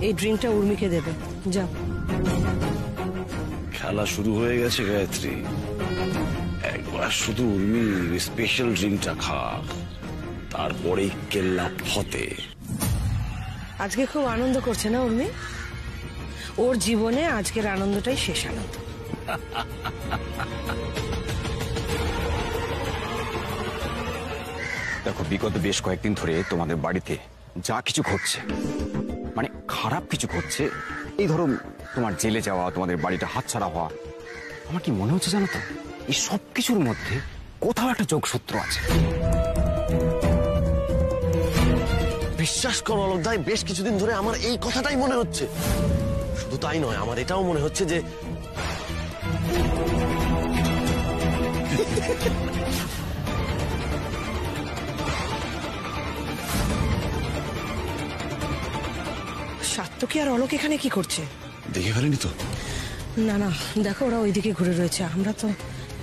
এই ড্রিঙ্কটা উর্মিকে দেবে। যাও। খেলা শুরু হয়ে গেছে গায়ত্রী, একবার শুধু উর্মির স্পেশাল ড্রিঙ্কটা খা, তারপরেই কেল্লা ফতে। আজকে খুব আনন্দ করছে না উর্মি? ওর জীবনে আজকের আনন্দটাই শেষ আনন্দ। দেখো, বিগত বেশ কয়েকদিন ধরে তোমাদের বাড়িতে যা কিছু ঘটছে, মানে খারাপ কিছু ঘটছে, এই ধরো তোমার জেলে যাওয়া, তোমাদের বাড়িটা হাতছাড়া হওয়া, আমার কি মনে হচ্ছে জানো তো, এই সব কিছুর মধ্যে কোথাও একটা যোগসূত্র আছে। বিশ্বাস করো অলোকদাই, বেশ কিছুদিন ধরে আমার এই কথাটাই মনে হচ্ছে। শুধু তাই নয়, আমার এটাও মনে হচ্ছে যে সাত্তকী আর অলোক এখানে কি করছে? দেখে ফেলেনি তো? না না, দেখো ওরা ওইদিকে ঘুরে রয়েছে, আমরা তো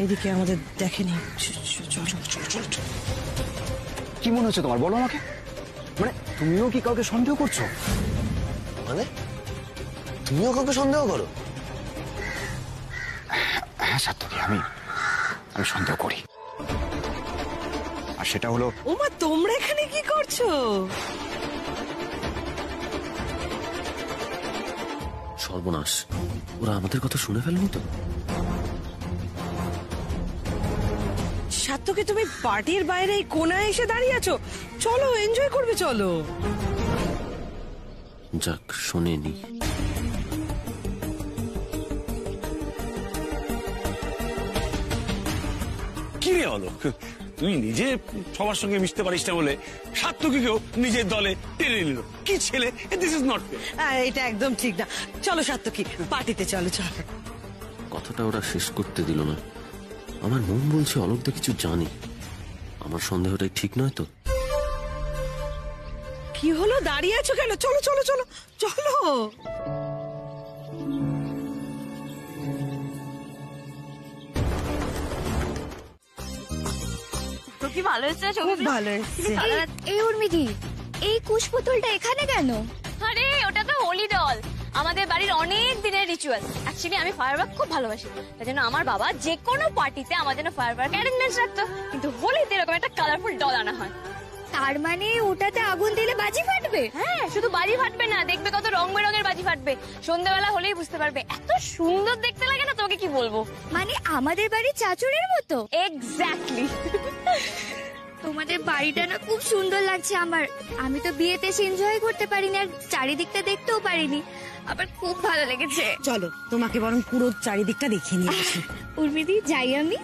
এদিকে আমাদের দেখেনি। কি মনে হচ্ছে তোমার, বলো আমাকে। মানে তুমিও কি কাউকে সন্দেহ করছো? মানে তুমিও কাউকে সন্দেহ করো? হ্যাঁ সাত্তকী, আমি সন্দেহ করি। আর সেটা হলো, ওমা তোমরা এখানে কি করছো? সর্বনাশ, ওরা আমাদের কথা শুনে ফেলেনি তো? সাত্তকী, তুমি পার্টির বাইরে এই কোনায় এসে দাঁড়িয়ে আছো, চলো এনজয় করবে, চলো। যাক, শোনেনি। কি রে অলোক, তুই নিজে সবার সঙ্গে মিশতে পারিস না বলে সাত্তকীকেও নিজের দলে টেনে নিল। কি ছেলে, দিস ইজ নট ফেয়ার। এটা একদম ঠিক না। চলো সাত্তকী, পার্টিতে চলো। চলো। কথাটা ওরা শেষ করতে দিল না। আমার মন বলছে অলোকদা কিছু জানে। আমার সন্দেহটাই ঠিক নয় তো? কি হলো, দাঁড়িয়ে আছো কেন? চলো চলো চলো চলো। তো কি ভালো হচ্ছে? খুব ভালো হচ্ছে। এই উর্মিদি, এই কুশপুতুলটা এখানে কেন? আরে ওটা তো হোলি ডল, আমাদের বাড়ির অনেক দিনের রিচুয়াল। অ্যাকচুয়ালি আমি ফায়ারওয়ার্ক খুব ভালোবাসি, তাই জন্য আমার বাবা যে কোনো পার্টিতে আমার জন্য ফায়ারওয়ার্ক অ্যারেঞ্জমেন্টস রাখতো, কিন্তু হোলিতে এরকম একটা কালারফুল ডল আনা হয়। তার মানে ওটাতে আগুন দিলে বাজি ফাটবে? হ্যাঁ, শুধু বাজি ফাটবে না, দেখবে কত রং বেরঙের বাজি ফাটবে। সন্ধ্যাবেলা হলেই বুঝতে পারবে, এত সুন্দর দেখতে লাগে না, তোকে কি বলবো। মানে আমাদের বাড়ির চাচুরের মতো। এক্স্যাক্টলি। তোমাদের বাড়িটা না খুব সুন্দর লাগছে আমার। আমি তো বিয়েতে এনজয় করতে পারিনি, আর চারিদিকটা দেখতেও পারিনি, আবার খুব ভালো লেগেছে। চলো তোমাকে বরং পুরো চারিদিকটা দেখিয়ে নিয়ে আসি। উর্মিদি, যাই আমি?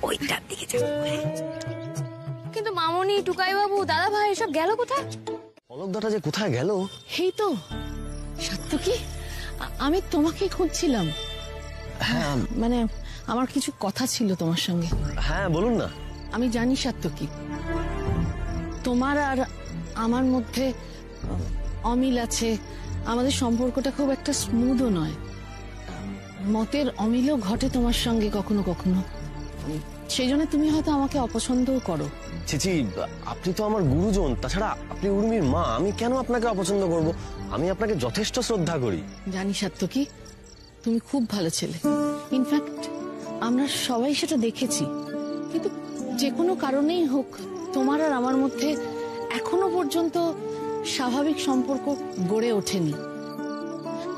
ওইটার দিকে যাও। কিন্তু মামনি, টুকাই বাবু, দাদা ভাই এসব গেল কোথায়? অলোকদাটা যে কোথায় গেল? এই তো সাত্তকী, আমি তোমাকেই খুঁজছিলাম। হ্যাঁ, মানে আমার কিছু কথা ছিল তোমার সঙ্গে। হ্যাঁ বলুন না। আমি জানি সাত্তকী, তোমার আর আমার মধ্যে অমিল আছে, আমাদের সম্পর্কটা খুব একটা স্মুথও নয়। মতের অমিলও ঘটে তোমার সঙ্গে কখনো কখনো, সেই জন্য তুমি হয়তো আমাকে অপছন্দও করো। চিচি, আপনি তো আমার গুরুজন, তাছাড়া আপনি উর্মির মা, আমি কেন আপনাকে অপছন্দ করব? আমি আপনাকে যথেষ্ট শ্রদ্ধা করি। জানি সাত্তকী, তুমি খুব ভালো ছেলে, ইনফ্যাক্ট আমরা সবাই সেটা দেখেছি। কিন্তু যে কোনো কারণেই হোক, তোমার আর আমার মধ্যে এখনো পর্যন্ত স্বাভাবিক সম্পর্ক গড়ে ওঠেনি।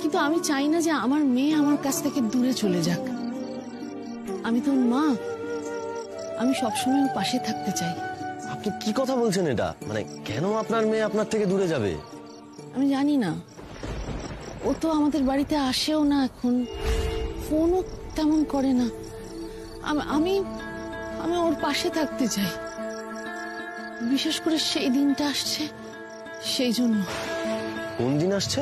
কিন্তু আমি চাই না যে আমার মেয়ে আমার কাছ থেকে দূরে চলে যাক। আমি তোর মা, আমি সবসময় ওর পাশে থাকতে চাই। আপনি কি কথা বলছেন এটা? মানে কেন আপনার মেয়ে আপনার থেকে দূরে যাবে? আমি জানি না, ও তো আমাদের বাড়িতে আসেও না এখন, ফোনও তেমন করে না। আমি আমি ওর পাশে থাকতে চাই, বিশেষ করে সেই দিনটা আসছে সেই জন্য। কোন দিন আসছে?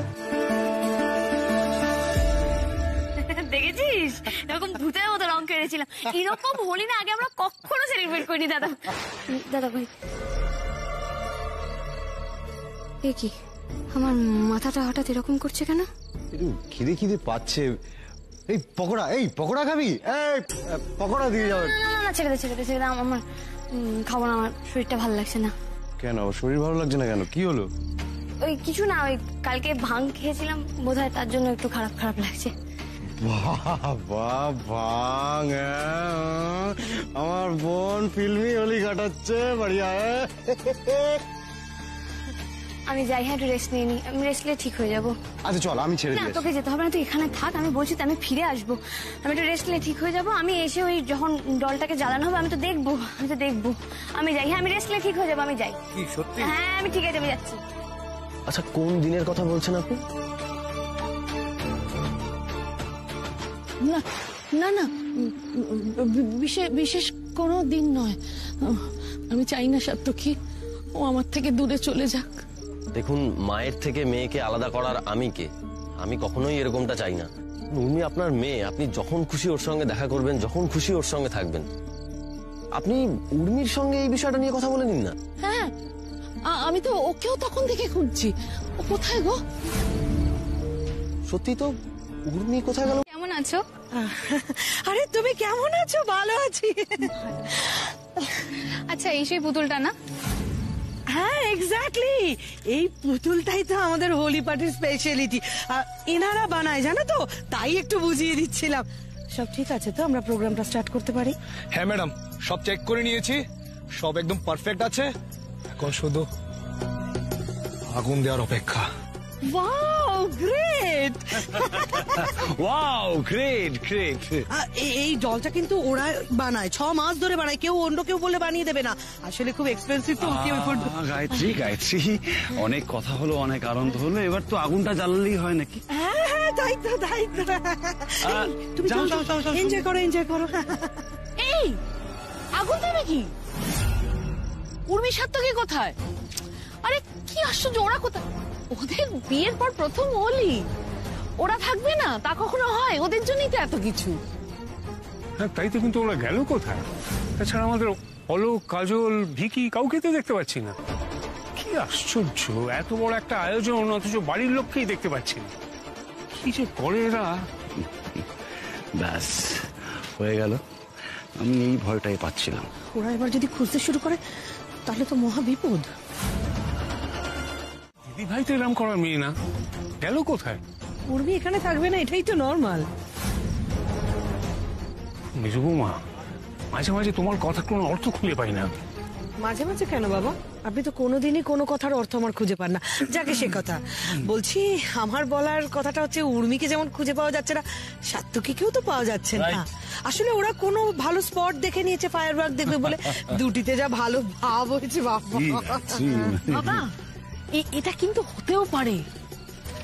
দেখেছিস, এরকম ভূতের মতো রং কেড়েছিলাম। এরকম হোলি না আগে আমরা কখনো সেলিব্রেট করিনি। দাদা, দাদা ভাই, এ কি আমার মাথাটা হঠাৎ এরকম করছে কেন? খিদে খিদে পাচ্ছে। এই পকোড়া খাবি? এই পকোড়া দিয়ে যাবে। না, ছেড়ে দে, আমার খাবো না, আমার শরীরটা ভালো লাগছে না। কেন শরীর ভালো লাগছে না কেন? কি হলো? ওই কিছু না, ওই কালকে ভাং খেয়েছিলাম বোধহয়, তার জন্য একটু খারাপ খারাপ লাগছে। বাবা ভাঙ, আমার বোন ফিল্মি হোলি কাটাচ্ছে, বাড়িয়া। আমি যাই, হ্যাঁ একটু রেস্ট নিয়ে নি, আমি রেস্ট নিলে ঠিক হয়ে যাবো। আচ্ছা চল, আমি ছেড়ে না দিই। তোকে যেতে হবে না, তুই এখানে থাক, আমি বলছি তো আমি ফিরে আসবো, আমি একটু রেস্ট নিলে ঠিক হয়ে যাবো। আমি এসে ওই যখন ডলটাকে জ্বালানো হবে আমি তো দেখবো, আমি যাই, হ্যাঁ আমি রেস্ট নিলে ঠিক হয়ে যাবো, আমি যাই। সত্যি? হ্যাঁ আমি ঠিক আছে, আমি যাচ্ছি। আচ্ছা কোন দিনের কথা বলছেন আপনি? না না না, বিশেষ কোনো দিন নয়। আমি চাই না সাত্তকী ও আমার থেকে দূরে চলে যাক। দেখুন, মায়ের থেকে মেয়েকে আলাদা করার আমি কে? আমি কখনোই এরকমটা চাই না। উর্মি আপনার মেয়ে, আপনি যখন খুশি ওর সঙ্গে দেখা করবেন, যখন খুশি ওর সঙ্গে থাকবেন। আপনি উর্মির সঙ্গে এই বিষয়টা নিয়ে কথা বলে নিন না। হ্যাঁ, আমি তো ওকেও তখন থেকে খুঁজছি। ও কোথায় গো? সত্যি তো, উর্মি কোথায় গেল? কেমন আছো? আরে তুমি কেমন আছো? ভালো আছি। আচ্ছা এই সেই পুতুলটা না? হ্যাঁ এক্স্যাক্টলি, এই পুতুলটাই তো আমাদের হোলি পার্টির স্পেশালিটি। এনারা বানায় জানো তো, তাই একটু বুঝিয়ে দিচ্ছিলাম। সব ঠিক আছে তো, আমরা প্রোগ্রামটা স্টার্ট করতে পারি? হ্যাঁ ম্যাডাম, সব চেক করে নিয়েছি, সব একদম পারফেক্ট আছে। এখন শুধু আগুন দেওয়ার অপেক্ষা। Wow great! Wow great great. এই ডলটা কিন্তু ওরা বানায়, 6 মাস ধরে বানায়, কেউ অন্য কেউ বলে বানিয়ে দেবে না। আসলে খুব এক্সপেন্সিভ তো। গায়ত্রী গায়ত্রী, অনেক কথা হলো, অনেক আনন্দ হলো, এবার তো আগুনটা জ্বালালেই হয় নাকি? হ্যাঁ হ্যাঁ, তাই তো তাই তো। তুমি যাও, যাও, যাও, যাও। এনজয় করো, এনজয় করো। এই আগুন দেবে কি? উর্মি সাত্তকী কোথায়? আরে কি আশ্চর্য, ওরা কোথায়? ওদের বিয়ের পর প্রথম হোলি, ওরা থাকবে না তা কখনো হয়? ওদের জন্যই তো এত কিছু। হ্যাঁ তাই তো, কিন্তু ওরা গেল কোথায়? তাছাড়া আমাদের অলোক, কাজল, ভিকি কাউকে তো দেখতে পাচ্ছি না। কি আশ্চর্য, এত বড় একটা আয়োজন অথচ বাড়ির লোককেই দেখতে পাচ্ছি না। কি যে করে এরা। ব্যাস হয়ে গেল, আমি এই ভয়টাই পাচ্ছিলাম। ওরা এবার যদি খুঁজতে শুরু করে তাহলে তো মহা বিপদ। দিদি ভাই তো এরম করার মেয়ে না, গেল কোথায়? উর্মি এখানে থাকবে না, এটাই তো নর্মাল। মেজো বৌমা, মাঝে মাঝে তোমার কথা কোনো অর্থ খুঁজে পাই না। মাঝে মাঝে কেন বাবা? আপনি তো কোনোদিনই কোনো কথার অর্থ আমার খুঁজে পান না। যাকে সে কথা বলছি, আমার বলার কথাটা হচ্ছে, উর্মিকে যেমন খুঁজে পাওয়া যাচ্ছে না, সাত্তকীকেও তো পাওয়া যাচ্ছে না। আসলে ওরা কোনো ভালো স্পট দেখে নিয়েছে ফায়ারওয়ার্ক দেখবে বলে। দুটিতে যা ভালো ভাব হয়েছে বাবা। বাবা এটা কিন্তু হতেও পারে।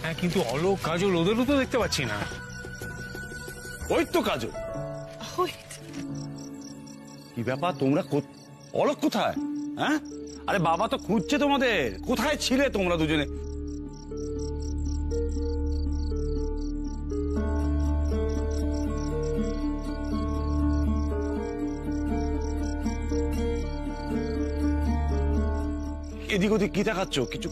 হ্যাঁ কিন্তু অলোক, কাজল ওদেরও তো দেখতে পাচ্ছি না। ওই তো কাজল। কি ব্যাপার, তোমরা অলোক কোথায়? হ্যাঁ, আরে বাবা তো খুঁজছে তোমাদের, কোথায় ছিলে তোমরা দুজনে? এদিক ওদিক কি দেখাচ্ছ? কিছু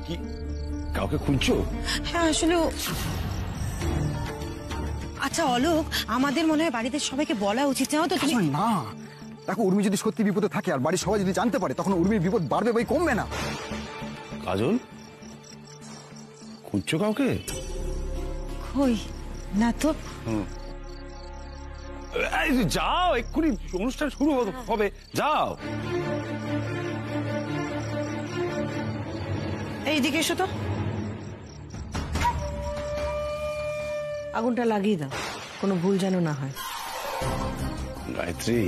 কি কাউকে খুঁজছো? হ্যাঁ আসলে আচ্ছা অলোক, আমাদের মনে হয় বাড়িতে সবাইকে বলা উচিত, জানো তো তুমি? না দেখো, উর্মি যদি সত্যি বিপদে থাকে আর বাড়ির সবাই যদি জানতে পারে, তখন উর্মির বিপদ বাড়বে বই কমবে না। কাজল, খুঁজছো কাউকে? কই না তো। এই যে যাও, এক্ষুনি অনুষ্ঠান শুরু হবে, যাও। এইদিকে এসো তো, আগুনটা লাগিয়ে দাও, কোনো ভুল যেন না হয়। গায়ত্রী,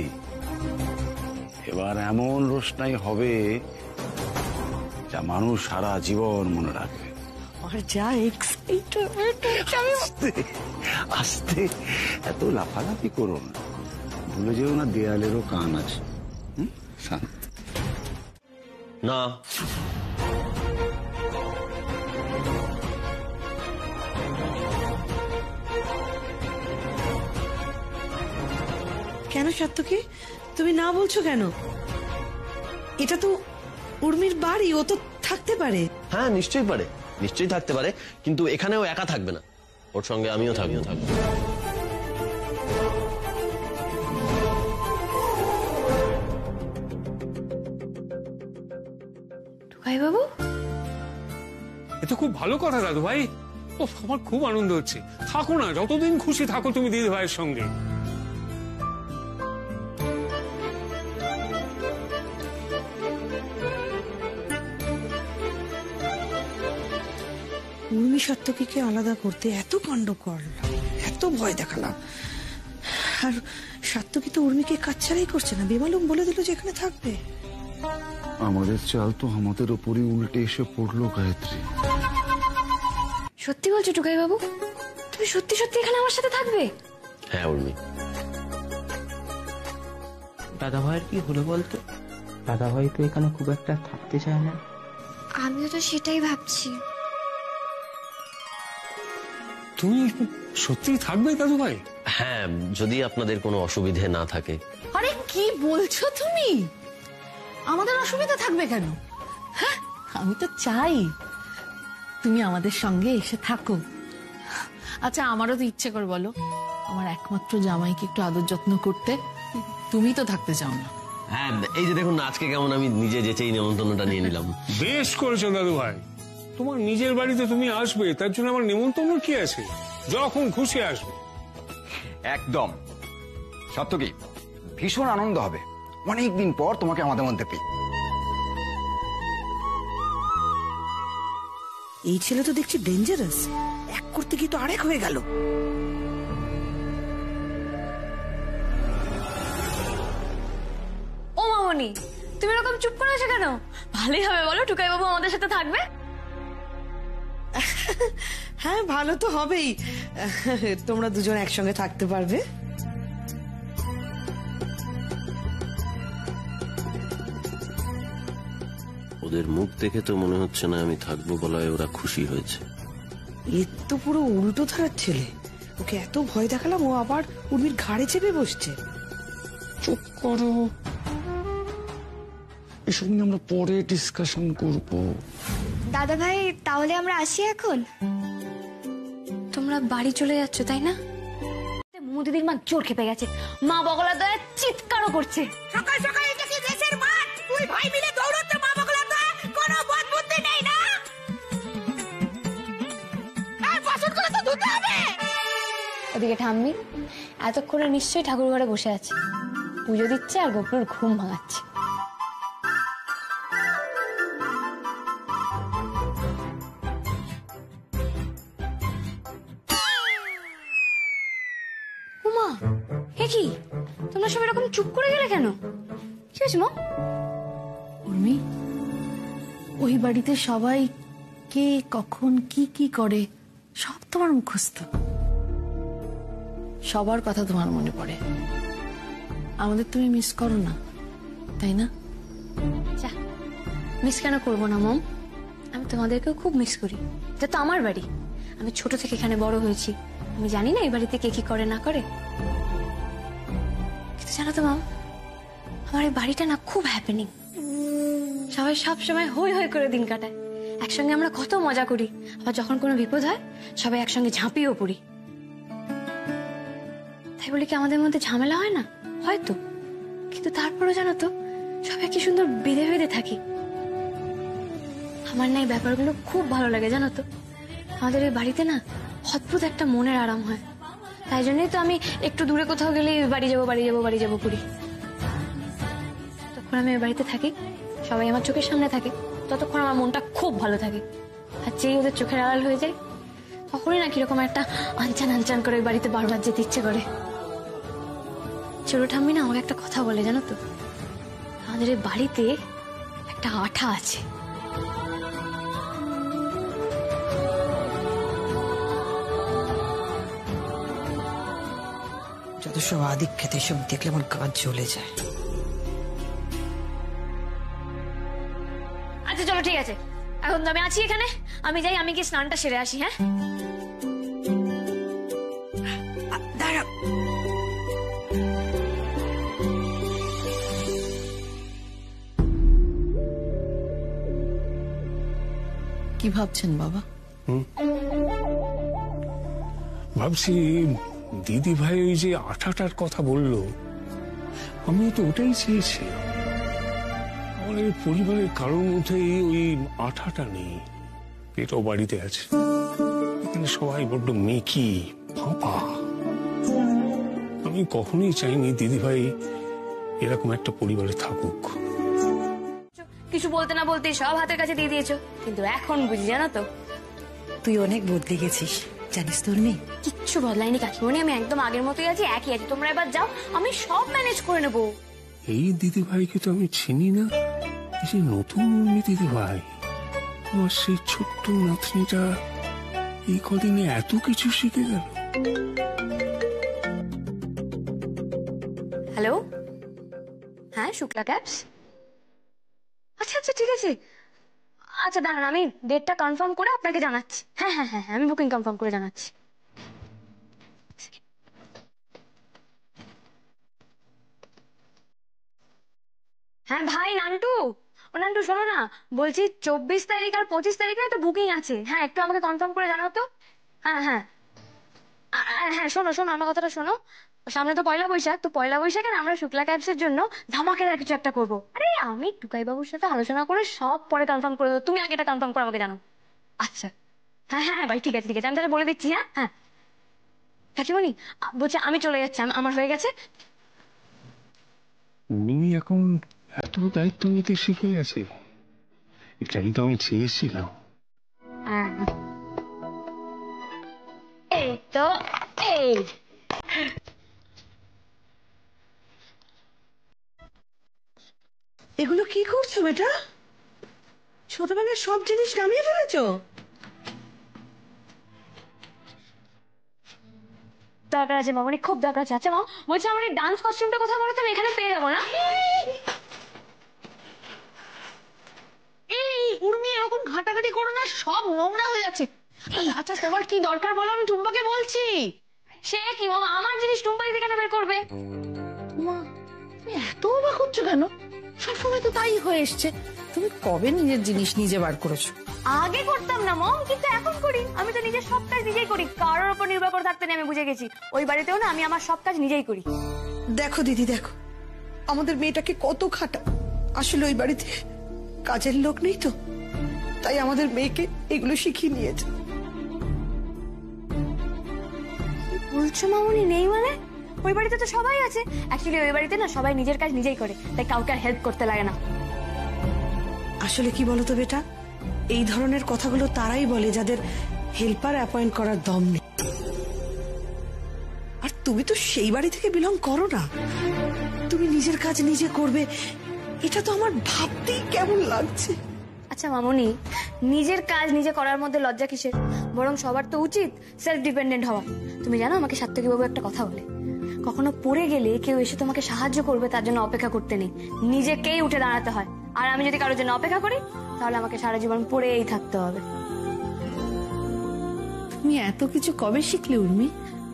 এবার এমন রোশনাই হবে যা মানুষ সারা জীবন মনে রাখবে। আর যা এক্সাইটমেন্ট! আস্তে আস্তে, এত লাফালাফি করো না, ভুলে যেও না দেয়ালেরও কান আছে। শান্ত। না, কেন সাত্তকী, তুমি না বলছো কেন? এটা তো উর্মির বাড়ি, ও তো থাকতে পারে। হ্যাঁ নিশ্চয়ই পারে, নিশ্চয়ই থাকতে পারে, কিন্তু এখানেও একা থাকবে না, ওর সঙ্গে আমিও থাকবো। বাবু? এ তো খুব ভালো কথা দাদু ভাই। ও, আমার খুব আনন্দ হচ্ছে। থাকো না, যতদিন খুশি থাকো তুমি দিদি ভাইয়ের সঙ্গে। উর্মি সাত্তকীকে আলাদা করতে এত কাণ্ড করলাম, এত ভয় দেখালাম, আর সাত্তকী তো উর্মিকে কাজ ছাড়াই করছে না। বেমালুম বলে দিল যে এখানে থাকবে। আমাদের চাল তো আমাদের উপরই উল্টে এসে পড়লো গায়ত্রী। সত্যি বলছো টুকাই বাবু? তুমি সত্যি সত্যি এখানে আমার সাথে থাকবে? হ্যাঁ উর্মি। দাদা ভাইয়ের কি হলো বলতো? দাদা ভাই তো এখানে খুব একটা থাকতে চায় না। আমিও তো সেটাই ভাবছি। তুমি সত্যি থাকবে দাদু ভাই? হ্যাঁ, যদি আপনাদের কোনো অসুবিধে না থাকে। আরে কি বলছো তুমি? আমাদের অসুবিধা থাকবে কেন? হ্যাঁ, আমি তো চাই তুমি আমাদের সঙ্গে এসে থাকো। আচ্ছা, আমারও তো ইচ্ছে করে বলো, আমার একমাত্র জামাইকে একটু আদর যত্ন করতে। তুমি তো থাকতে চাও না। হ্যাঁ, এই যে দেখুন না, আজকে কেমন আমি নিজে যেচেই নেমন্তন্নটা নিয়ে নিলাম। বেশ করেছো দাদু ভাই। তোমার নিজের বাড়িতে তুমি আসবে, তার জন্য আমার নেমন্তন্ন কি আছে? যখন খুশি আসবে। একদম সাত্তকী, ভীষণ আনন্দ হবে অনেকদিন পর তোমাকে আমাদের মধ্যে পেয়ে। এই ছেলে তো দেখছি ডেঞ্জারাস, এক করতে গিয়ে তো আরেক হয়ে গেল। ও মামনি, তুমি এরকম চুপ করে আছো কেন? ভালোই হবে বলো, টুকাই বাবু আমাদের সাথে থাকবে। হ্যাঁ, ভালো তো হবেই, তোমরা দুজন একসঙ্গে থাকতে পারবে। ওদের মুখ দেখে তো মনে হচ্ছে না আমি থাকবো বলায় ওরা খুশি হয়েছে। এর তো পুরো উল্টো ধারার ছেলে। ওকে এত ভয় দেখালাম, ও আবার উর্মির ঘাড়ে চেপে বসছে। চুপ করো, এসব নিয়ে আমরা পরে ডিসকাশন করব। দাদা ভাই, তাহলে আমরা আসি এখন? তোমরা বাড়ি চলে যাচ্ছ তাই না? দিদির মা জোর খেপে গেছে, মা বগলা দয়া চিৎকারও করছে। সকাল সকাল এটা কি দেশের মাঠ? তুই ভাই মিলে দৌড়াচ্ছ মা বগলা দয়া, কোনো বোধ বুদ্ধি নেই না? আর বাসনগুলো তো ধুতে হবে। ওদিকে ঠাম্মি এতক্ষণে নিশ্চয়ই ঠাকুর ঘরে বসে আছে, পুজো দিচ্ছে আর গোপুর ঘুম ভাঙাচ্ছে। উমা, হে কি, তোমরা সব এরকম চুপ করে গেলে কেন? কি হয়েছে মা? উর্মি, ওই বাড়িতে সবাই কে কখন কি কি করে সব তোমার মুখস্থ। সবার কথা তোমার মনে পড়ে। আমাদের তুমি মিস করো না, তাই না? যা, মিস কেন করবো না মম? আমি তোমাদেরকেও খুব মিস করি। এটা তো আমার বাড়ি, আমি ছোট থেকে এখানে বড় হয়েছি। আমি জানি না এই বাড়িতে কে কি করে না করে, কিন্তু জানো তো মাম, আমার এই বাড়িটা না খুব হ্যাপেনিং। সবাই সব সময় হই হই করে দিন কাটায়, একসঙ্গে আমরা কত মজা করি। আবার যখন কোনো বিপদ হয় সবাই একসঙ্গে ঝাঁপিয়েও পড়ি। তাই বলে কি আমাদের মধ্যে ঝামেলা হয় না? হয়তো, কিন্তু তারপরও জানো তো সবাই কি সুন্দর বেঁধে বেঁধে থাকি। আমার না এই ব্যাপারগুলো খুব ভালো লাগে জানো তো। আমাদের এই বাড়িতে না অদ্ভুত একটা মনের আরাম হয়। তাই জন্যই তো আমি একটু দূরে কোথাও গেলে বাড়ি যাবো বাড়ি যাবো বাড়ি যাবো করি। তখন আমি ওই বাড়িতে থাকি, সবাই আমার চোখের সামনে থাকে, ততক্ষণ আমার মনটা খুব ভালো থাকে। আর যেই ওদের চোখের আড়াল হয়ে যায় তখনই না কিরকম একটা আনচান আনচান করে ওই বাড়িতে বারবার যেতে ইচ্ছে করে। ছোট ঠাম্মি না আমাকে একটা কথা বলে জানো তো, আমাদের এই বাড়িতে একটা আঠা আছে। যত সব আদিক খেতে সব দেখলে আমার কাজ চলে যায়। আচ্ছা চলো ঠিক আছে, এখন তো আমি আছি এখানে, আমি যাই, আমি কি স্নানটা সেরে আসি। হ্যাঁ দাঁড়া, কি ভাবছেন বাবা? ভাবছি দিদি ভাই ওই যে আঠাটার কথা বললো, আমি তো ওটাই চেয়েছি। আমাদের পরিবারের কারোর মধ্যে ওই আঠাটা নেই। পেটও বাড়িতে আছে, এখানে সবাই বড্ড মেকি ফাঁপা। আমি কখনোই চাইনি দিদিভাই এরকম একটা পরিবারে থাকুক। কিছু বলতে না বলতে সব হাতের কাছে দিয়ে দিয়েছো, কিন্তু এখন বুঝি জানো তো তুই অনেক বদলে গেছিস, জানিস তোর মেয়ে। কিচ্ছু বদলাইনি কাকিমণি, আমি একদম আগের মতোই আছি, একই আছি। তোমরা এবার যাও, আমি সব ম্যানেজ করে নেবো। এই দিদিভাইকে তো আমি চিনি না, এই যে নতুন উর্মি দিদিভাই, আমার সেই ছোট্ট নাতনিটা এই কদিনে এত কিছু শিখে গেল। হ্যালো, হ্যাঁ শুক্লা ক্যাবস। আচ্ছা আচ্ছা ঠিক আছে, আচ্ছা দাঁড়ান আমি ডেটটা কনফার্ম করে আপনাকে জানাচ্ছি। হ্যাঁ হ্যাঁ হ্যাঁ আমি বুকিং কনফার্ম করে জানাচ্ছি। হ্যাঁ ভাই নান্টু, ও নান্টু শোনো না, বলছি 24 তারিখ আর 25 তারিখে তো বুকিং আছে। হ্যাঁ একটু আমাকে কনফার্ম করে জানাও তো। হ্যাঁ হ্যাঁ হ্যাঁ শোনো শোনো আমার কথাটা শোনো, সামনে তো পয়লা বৈশাখ, তো পয়লা বৈশাখে আমরা শুক্লা ক্যাবসের জন্য ধামাকেদার কিছু একটা করবো। আরে আমি টুকাই বাবুর সাথে আলোচনা করে সব পরে কনফার্ম করে দেবো, তুমি আগে এটা কনফার্ম করে আমাকে জানো। আচ্ছা হ্যাঁ হ্যাঁ ভাই ঠিক আছে ঠিক আছে, আমি তাহলে বলে দিচ্ছি। হ্যাঁ হ্যাঁ কাকিমণি বলছি আমি চলে যাচ্ছি, আমার হয়ে গেছে। উনি এখন এত দায়িত্ব নিতে শিখে গেছে, এটাই তো আমি চেয়েছিলাম। এই তো এই এগুলো কি করছো বেটা? ছোটবেলার সব জিনিস নামিয়ে ফেলেছো? দরকার আছে মামনি, খুব দরকার আছে। আচ্ছা মা বলছি আমার এই ডান্স কস্টিউমটা কোথায় বলো তো, আমি এখানে পেয়ে যাবো না? এই উর্মি এরকম ঘাটাঘাটি করো না, সব নোংরা হয়ে যাচ্ছে। আচ্ছা তোমার কি দরকার বলো, আমি টুম্পাকে বলছি। সে কি মামা, আমার জিনিস টুম্পা দিদি কেন বের করবে? মা তুমি এত অবাক হচ্ছ কেন? সবসময় তো তাই হয়ে এসছে। তুমি কবে নিজের জিনিস নিজে বার করেছো? আগে করতাম না মম, কিন্তু এখন করি। আমি তো নিজের সব কাজ নিজেই করি, কারোর উপর নির্ভর করে থাকতে নেই। আমি বুঝে গেছি ওই বাড়িতেও না আমি আমার সব কাজ নিজেই করি। দেখো দিদি দেখো, আমাদের মেয়েটাকে কত খাটা। আসলে ওই বাড়িতে কাজের লোক নেই তো, তাই আমাদের মেয়েকে এগুলো শিখিয়ে নিয়েছে। বলছো মামনি নেই মানে? ওই বাড়িতে তো সবাই আছে। অ্যাকচুয়ালি ওই বাড়িতে না সবাই নিজের কাজ নিজেই করে, তাই কাউকে আর হেল্প করতে লাগে না। আসলে কি বলতো বেটা, এই ধরনের কথাগুলো তারাই বলে যাদের হেল্পার অ্যাপয়েন্ট করার দম নেই। আর তুমি তো সেই বাড়ি থেকে বিলং করো না, তুমি নিজের কাজ নিজে করবে, এটা তো আমার ভাবতেই কেমন লাগছে। আচ্ছা মামনি, নিজের কাজ নিজে করার মধ্যে লজ্জা কিসের? বরং সবার তো উচিত সেলফ ডিপেন্ডেন্ট হওয়া। তুমি জানো আমাকে সাত্তকী বাবু একটা কথা বলে, কখনো পড়ে গেলে কেউ এসে তোমাকে সাহায্য করবে তার জন্য অপেক্ষা করতে নেই, নিজেকেই উঠে দাঁড়াতে হয়। আর আমি যদি কারোর জন্য অপেক্ষা করি তাহলে আমাকে সারা জীবন পড়েই থাকতে হবে। তুমি এত কিছু কবে শিখলে উর্মি?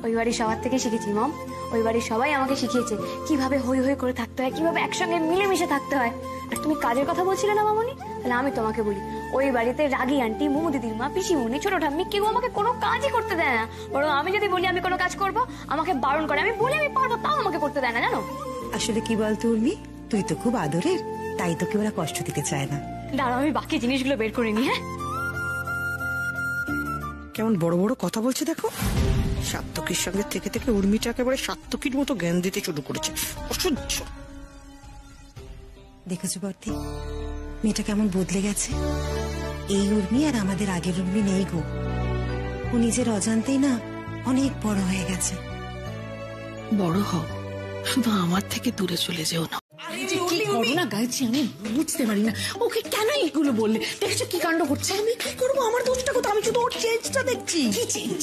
ওই বাড়ির সবার থেকে শিখেছি মম। ওই বাড়ির সবাই আমাকে শিখিয়েছে কিভাবে হই হই করে থাকতে হয়, কিভাবে একসঙ্গে মিলেমিশে থাকতে হয়। আর তুমি কাজের কথা বলছিলে না মামনি, তাহলে আমি তোমাকে বলি, ওই বাড়িতে রাগী আন্টি, মুমু দিদির মা, পিসিমণি, ছোট ঠাম্মি কেউ আমাকে কোনো কাজই করতে দেয় না। বরং আমি যদি বলি আমি কোনো কাজ করব, আমাকে বারণ করে। আমি বলি আমি পারবো, তাও আমাকে করতে দেয় না, জানো? আসলে কি বলতো উর্মি, তুই তো খুব আদরের, তাই তোকে ওরা কষ্ট দিতে চায় না। দাঁড়াও আমি বাকি জিনিসগুলো বের করে নি। হ্যাঁ কেমন বড় বড় কথা বলছে দেখো। সাত্তকীর সঙ্গে থেকে থেকে উর্মিটা একেবারে সাত্তকীর মতো জ্ঞান দিতে শুরু করেছে, অসহ্য। দেখেছো বর্তি, মেয়েটা কেমন বদলে গেছে। এই উর্মি আর আমাদের আগের উর্মি নেই গো। ও নিজের অজান্তেই না অনেক বড় হয়ে গেছে। বড় হও, শুধু আমার থেকে দূরে চলে যেও না। করোনা গাইছি আমি বুঝতে পারি না, ওকে কেন এগুলো বললে? দেখেছো কি কাণ্ড করছে? আমি কি করবো, আমার দোষটা কোথাও? আমি শুধু ওর চেঞ্জটা দেখছি। কি চেঞ্জ?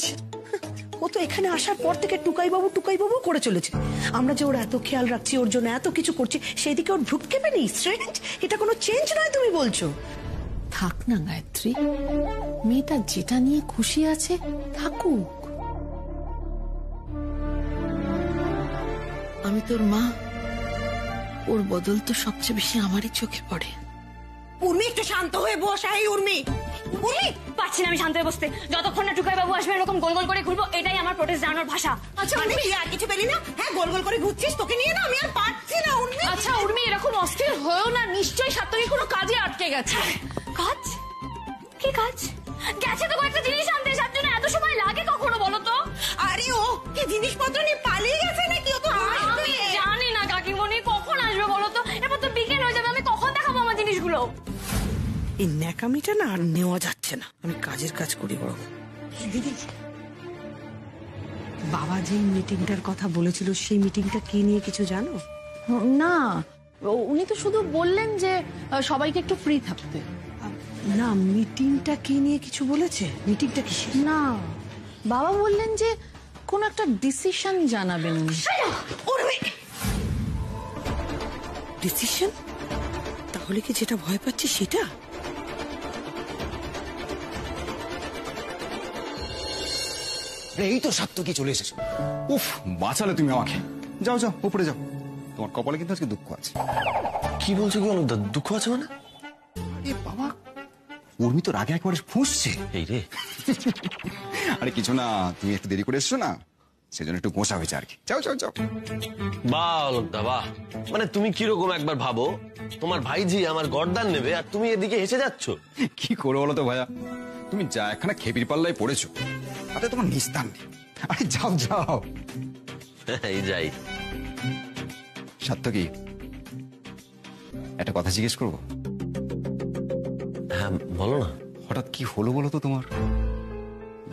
ও তো এখানে আসার পর থেকে টুকাই বাবু করে চলেছে। আমরা যে ওর এত খেয়াল রাখছি, ওর জন্য এত কিছু করছি, সেই দিকে ওর ভ্রুক্ষেপে নেই। স্ট্রেঞ্জ, এটা কোনো চেঞ্জ নয় তুমি বলছো। থাক না গায়ত্রী, মেয়েটা যেটা নিয়ে খুশি আছে থাকুক। আমি তোর মা, ওর বদল তো সবচেয়ে বেশি আমারই চোখে পড়ে। উর্মি একটু শান্ত হয়ে বস। এই উর্মি, উর্মি পাচ্ছি না আমি শান্ত হয়ে বসতে। যতক্ষণ না টুকাই বাবু আসবে এরকম গোল গোল করে ঘুরবো, এটাই আমার প্রোটেস্ট জানানোর ভাষা। আচ্ছা উর্মি আর কিছু পেলি না? হ্যাঁ গোল গোল করে ঘুরছিস, তোকে নিয়ে না আমি আর পারছি না উর্মি। আচ্ছা উর্মি এরকম অস্থির হয়েও না, নিশ্চয়ই সাত্তরী কোনো কাজে আটকে গেছে। কাজ? কি কাজ? গেছে তো কয়েকটা জিনিস আনতে, যার জন্য এত সময় লাগে কখনো বলো তো? আরে ও কি জিনিসপত্র নিয়ে পালিয়ে গেছে নাকি? ও তো আসবে। আমি জানি না কাকিমণি কখন আসবে বলো তো, এরপর তো বিকেল হয়ে যাবে, আমি কখন দেখাবো আমার জিনিসগুলো? এই ন্যাকামিটা না আর নেওয়া যাচ্ছে না, আমি কাজের কাজ করি বড়। দিদি, বাবা যে মিটিংটার কথা বলেছিল সেই মিটিংটা কি নিয়ে কিছু জানো? না, উনি তো শুধু বললেন যে সবাইকে একটু ফ্রি থাকতে। না, মিটিংটা কি নিয়ে কিছু বলেছে? মিটিংটা কি? না, বাবা বললেন যে কোন একটা ডিসিশন জানাবেন উনি। ডিসিশন? তাহলে কি যেটা ভয় পাচ্ছি সেটা? এই তো সাত্তকী চলে এসেছো। উফ, বাঁচালে তুমি আমাকে। যাও যাও, উপরে যাও। তোমার কপালে কিন্তু আজকে দুঃখ আছে। কি বলছো কি অলোকদা? দুঃখ আছে মানে? এ বাবা, উর্মি তো রাগে একেবারে ফুঁসছে। এই রে। আরে কিছু না, তুমি একটু দেরি করে এসছো না, সেজন্য একটু গোসা হয়েছে আর কি। যাও যাও যাও। বাহ অলোকদা বাহ, মানে তুমি কিরকম একবার ভাবো, তোমার ভাইজি আমার গর্দান নেবে আর তুমি এদিকে হেসে যাচ্ছ। কি করো বলো তো ভাইয়া, তুমি যা একখানা খেপির পাল্লায় পড়েছো, তাতে তোমার নিস্তার নেই। আরে যাও যাও। এই যাই। সাত্তকী, একটা কথা জিজ্ঞেস করবো? হ্যাঁ বলো না। হঠাৎ কি হলো বলো তো তোমার?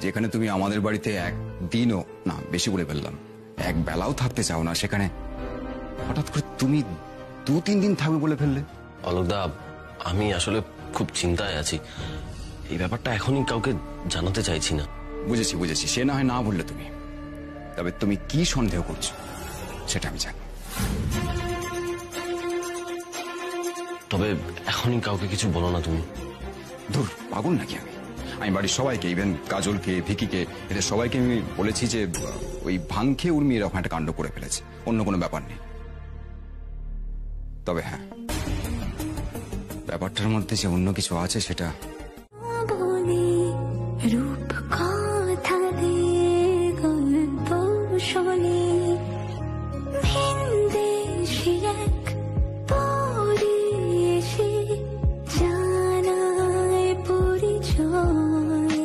যেখানে তুমি আমাদের বাড়িতে একদিনও, না বেশি বলে ফেললাম, এক বেলাও থাকতে চাও না, সেখানে হঠাৎ করে তুমি 2-3 দিন থাকবে বলে ফেললে। অলোকদা, আমি আসলে খুব চিন্তায় আছি, এই ব্যাপারটা এখনই কাউকে জানাতে চাইছি না। বুঝেছি বুঝেছি, সে না হয় না বললে তুমি, তবে তুমি কি সন্দেহ করছো সেটা আমি জানি। তবে এখনই কাউকে কিছু বলো না তুমি। ধুর, পাগল নাকি আমি? আমি বাড়ির সবাইকে, ইভেন কাজলকে, ভিকিকে, এদের সবাইকে আমি বলেছি যে ওই ভাঙখে উর্মি এরকম একটা কাণ্ড করে ফেলেছে, অন্য কোনো ব্যাপার নেই। তবে হ্যাঁ, ব্যাপারটার মধ্যে যে অন্য কিছু আছে সেটা রূপ কথা গল্প শোনে ভিনদেশি এক পরিবেশে জানায় পরিচয়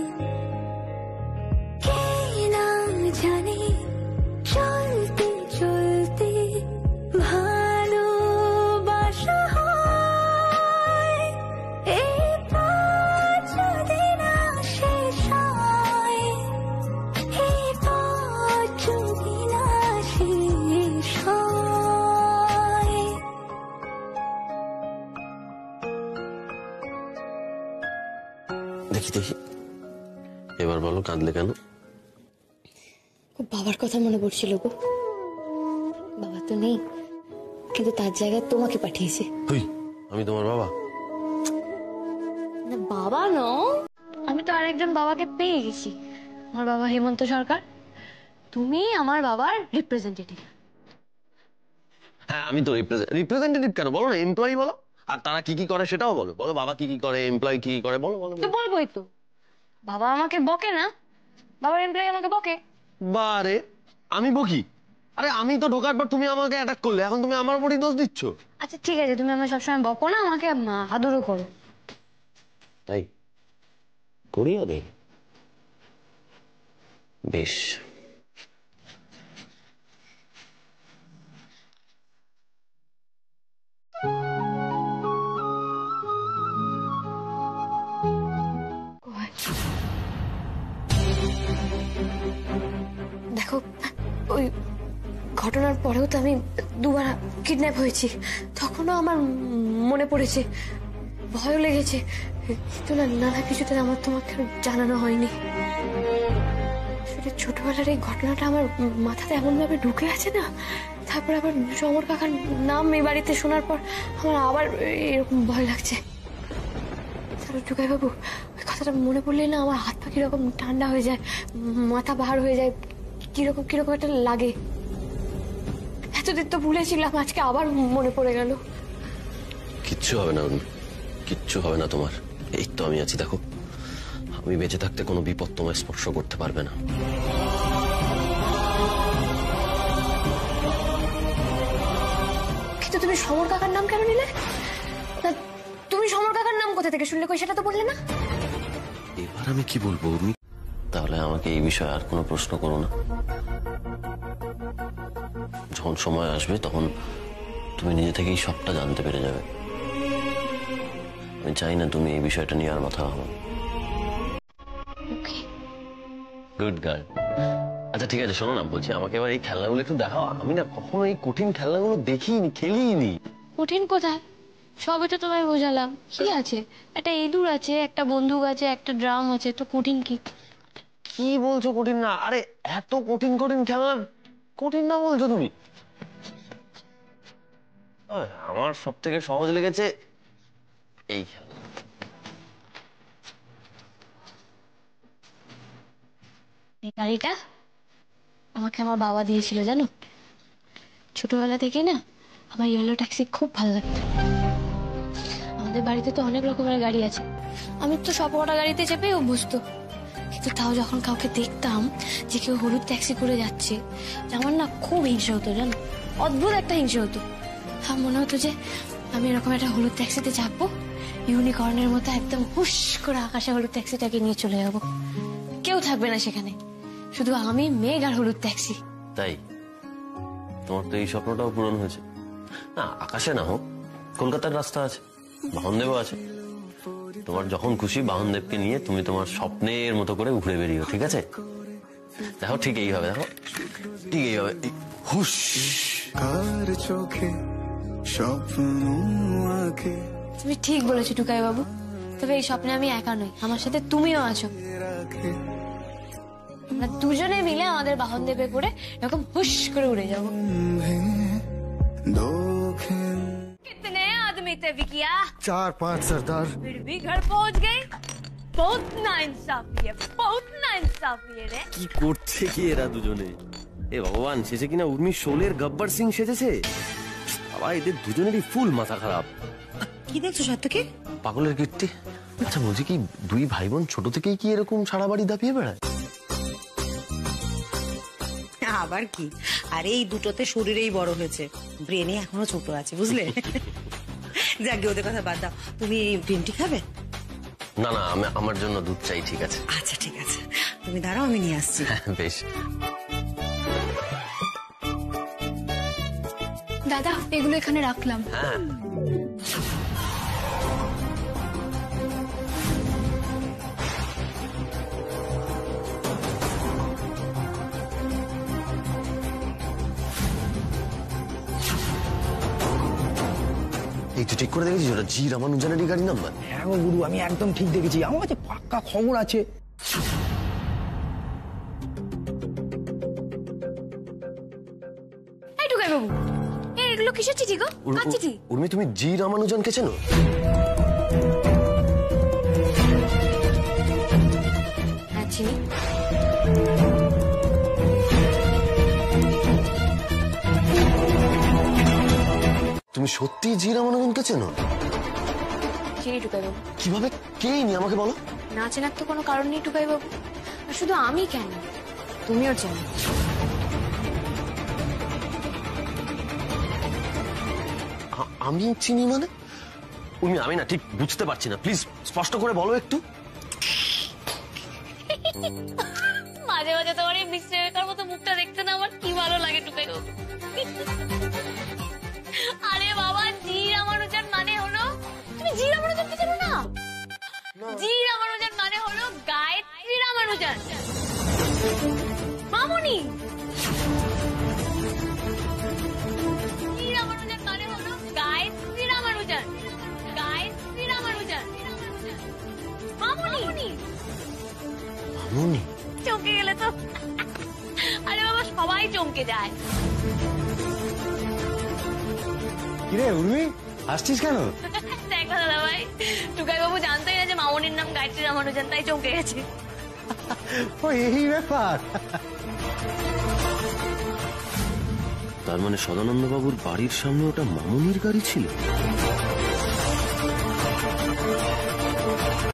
কে না জানে চলতে চলতে ভালোবাসা হয় এই পথ যদি না শেষ হয়, এই পথ যদি না শেষ হয়। দেখি দেখি, এবার বলো কাঁদলে কেন? খুব বাবার কথা মনে পড়ছিল গো। বাবা তো নেই, কিন্তু তার জায়গায় তোমাকে পাঠিয়েছে। আমি তোমার বাবা? না বাবা ন, আমি তো আরেকজন বাবাকে পেয়ে গেছি। আমার বাবা হেমন্ত সরকার, তুমি আমার বাবার রিপ্রেজেন্টেটিভ। হ্যাঁ আমি তো রিপ্রেজেন্টেটিভ। কেন বলো না, এমপ্লয়ি বলো। আর তারা কি কি করে সেটাও বলো। বলো বাবা কি কি করে, এমপ্লয়ি কি কি করে, বলো বলো। তো বলবোই তো, বাবা আমাকে বকে না, বাবার এমপ্লয়ি আমাকে বকে। বারে, আমি বকি? আরে আমি তো ঢোকার পর তুমি আমাকে অ্যাটাক করলে, এখন তুমি আমার উপরই দোষ দিচ্ছ। আচ্ছা ঠিক আছে, তুমি আমার সবসময় বকো না, আমাকে আদরও করো। তাই করি আরে, বেশ। দেখো, ওই ঘটনার পরেও তো আমি দুবার কিডন্যাপ হয়েছি, তখনও আমার মনে পড়েছে, ভয়ও লেগেছে, কিন্তু নানা কিছুতে আমার তোমাকে জানানো হয়নি। আসলে ছোটবেলার এই ঘটনাটা আমার মাথাতে এমন ভাবে ঢুকে আছে না, তারপর আবার সমর কাকার নাম এই বাড়িতে শোনার পর আমার আবার এরকম ভয় লাগছে। টুকাই বাবু, ওই কথাটা মনে পড়লেই না আমার হাত পা কিরকম ঠান্ডা হয়ে যায়, মাথা ভার হয়ে যায়, কিরকম কিরকম একটা লাগে। এতদিন তো ভুলেছিলাম, আজকে আবার মনে পড়ে গেল। কিচ্ছু হবে না, কিচ্ছু হবে না তোমার। এই তো আমি আছি, দেখো। আমি বেঁচে থাকতে কোনো বিপদ তোমায় স্পর্শ করতে পারবে না। কিন্তু তুমি তুমি সমর কাকার নাম কেন নিলে? তা তুমি সমর কাকার নাম কোথা থেকে শুনলে? কই সেটা তো বললে না। এবার আমি কি বলবো উর্মি? তাহলে আমাকে এই বিষয়ে আর কোনো প্রশ্ন করো না। যখন সময় আসবে তখন তুমি নিজে থেকেই সবটা জানতে পেরে যাবে। আমি চাই না তুমি এই বিষয়টা নিয়ে আর মাথা ঘামাও। Good girl. আচ্ছা ঠিক আছে, শোনো না, বলছি আমাকে এবার এই খেলনাগুলো একটু দেখাও। আমি না কখনো এই কঠিন খেলনাগুলো দেখিনি, খেলিনি। কঠিন কোথায়? সবই তো তোমায় বোঝালাম। কি আছে? একটা ইঁদুর আছে, একটা বন্দুক আছে, একটা ড্রাম আছে, তো কঠিন কি? কি বলছো কঠিন না? আরে এত কঠিন কঠিন খেলনা কঠিন না বলছো তুমি? আমার সব থেকে সহজ লেগেছে এই খেলনা। এই গাড়িটা আমাকে আমার বাবা দিয়েছিল জানো। ছোটবেলা থেকে না আমার ইয়েলো ট্যাক্সি খুব ভালো লাগতো। আমাদের বাড়িতে তো অনেক রকমের গাড়ি আছে, আমি তো সব কটা গাড়িতে চেপে অভ্যস্ত। কিন্তু তাও যখন কাউকে দেখতাম যে কেউ হলুদ ট্যাক্সি করে যাচ্ছে, আমার না খুব হিংসা হতো জানো। অদ্ভুত একটা হিংসা হতো। আমার মনে হতো যে আমি এরকম একটা হলুদ ট্যাক্সিতে চাপবো, ইউনিকর্নের মতো একদম হুশ করে আকাশে হলুদ ট্যাক্সিটাকে নিয়ে চলে যাবো। কেউ থাকবে না সেখানে, শুধু আমি, মেঘ আর হলুদ ট্যাক্সি। তাই তোমার তো এই স্বপ্নটাও পূরণ হয়েছে। না আকাশে না হোক, কলকাতার রাস্তা আছে, বাহনদেবও আছে। তোমার যখন খুশি বাহনদেবকে নিয়ে তুমি তোমার স্বপ্নের মতো করে উড়ে বেরিও, ঠিক আছে? দেখো ঠিক এইভাবে, দেখো ঠিক এইভাবে হুশ। তুমি ঠিক বলেছো টুকাই বাবু, তবে এই স্বপ্নে আমি একা নই, আমার সাথে তুমিও আছো। আমরা দুজনে মিলে আমাদের বাহনদেবে করে এরকম হুশ করে উড়ে যাবো। कितने आदमी थे विकिया? 4-5 सरदार। फिर भी घर पहुंच गए। बहुत नाइंसाफी है, बहुत नाइंसाफी है रे। কি করছে কি এরা দুজনে? এ ভগবান, শেষে কিনা উর্মি শোলের গব্বর সিং সেজেছে। বাবা, এদের দুজনেরই ফুল মাথা খারাপ। কি দেখছো সাত্তকী? পাগলের কীর্তি। আচ্ছা বলছি কি, দুই ভাই বোন ছোট থেকেই কি এরকম সারা বাড়ি দাপিয়ে বেড়ায়? আবার কি, আরে এই দুটোতে শরীরেই বড় হয়েছে, ব্রেনে এখনো ছোট আছে, বুঝলে? যাকে ওদের কথা বাদ দাও, তুমি গ্রিন টি খাবে? না না, আমি আমার জন্য দুধ চাই। ঠিক আছে আচ্ছা ঠিক আছে, তুমি দাঁড়াও, আমি নিয়ে আসছি। বেশ। দাদা এগুলো এখানে রাখলাম। হ্যাঁ এই তো ঠিক করে দেখেছিস, ওটা জি রামানুজানেরই গাড়ি নাম্বার। হ্যাঁ গো গুরু, আমি একদম ঠিক দেখেছি, আমার কাছে পাক্কা খবর আছে। এই টুকাই বাবু, এগুলো কিসের চিঠি গো? কার চিঠি? উর্মি, তুমি জি রামানুজনকে চেনো? হ্যাঁ চিনি। তুমি সত্যি জি রামানুজনকে চেনো? চিনি টুকাই বাবু। কিভাবে, কে নি আমাকে বলো। না চেনার তো কোনো কারণ নেই টুকাই বাবু, আর শুধু আমি কেন, তুমিও চেনো। আমি চিনি মানে? উর্মি, আমি না ঠিক বুঝতে পারছি না, প্লিজ স্পষ্ট করে বলো একটু। মাঝে মাঝে তোমার এই মিস্টেকার মতো মুখটা দেখতে না আমার কি ভালো লাগে টুকাই বাবু। আরে বাবা, জি রামানুজন মানে হলো, তুমি জি রামানুজন কি জানো না? জি রামানুজন মানে হলো গায়ত্রী রামানুজন, মামুনি। জি রামানুজন মানে হলো গায়ত্রী রামানুজন, গায়ত্রী রামানুজন, মামুনি। মামুনি চমকে গেলে তো? আরে বাবা, সবাই চমকে যায়। কিরে উর্মি, হাসছিস কেন? দেখো দাদা ভাই, টুকাই বাবু জানতোই না যে মামনির নাম গায়ত্রী রামানুজন, তাই চমকে গেছে। ও এই ব্যাপার। তার মানে সদানন্দ বাবুর বাড়ির সামনে ওটা মামুনির গাড়ি ছিল?